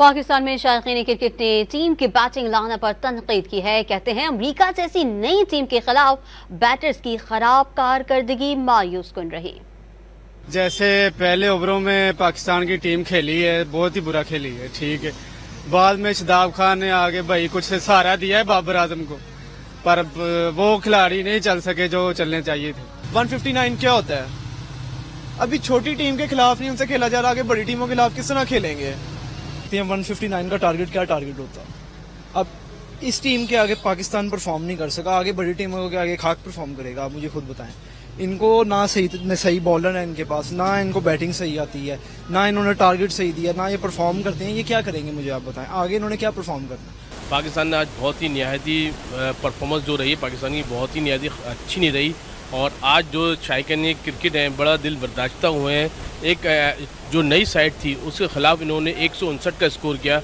पाकिस्तान में शायकीन क्रिकेट ने टीम की बैटिंग लाना पर तनकीद की है। कहते हैं अमेरिका जैसी नई टीम के खिलाफ बैटर्स की खराब कारकर्दगी मायूस कुन रही। जैसे पहले ओवरों में पाकिस्तान की टीम खेली है, बहुत ही बुरा खेली है, ठीक है। बाद में शादाब खान ने आगे भाई कुछ सहारा दिया है बाबर आजम को, पर वो खिलाड़ी नहीं चल सके जो चलने चाहिए थे। 159 क्या होता है? अभी छोटी टीम के खिलाफ नहीं उनसे खेला जा रहा, आगे बड़ी टीमों के खिलाफ किस तरह खेलेंगे? 159 का टारगेट क्या टारगेट होता? अब इस टीम के आगे पाकिस्तान परफॉर्म नहीं कर सका, आगे बड़ी टीमों के आगे खाक परफॉर्म करेगा? आप मुझे खुद बताएं। इनको ना सही बॉलर है इनके पास, ना इनको बैटिंग सही आती है, ना इन्होंने टारगेट सही दिया, ना ये परफॉर्म करते हैं। ये क्या करेंगे मुझे आप बताएं, आगे इन्होंने क्या परफॉर्म करना? पाकिस्तान ने आज बहुत ही निहायती परफॉर्मेंस जो रही पाकिस्तान की बहुत ही निहायती अच्छी नहीं रही। और आज जो शायकीन क्रिकेट हैं बड़ा दिल बर्दाश्ता हुए हैं। एक जो नई साइड थी उसके खिलाफ इन्होंने 159 का स्कोर किया।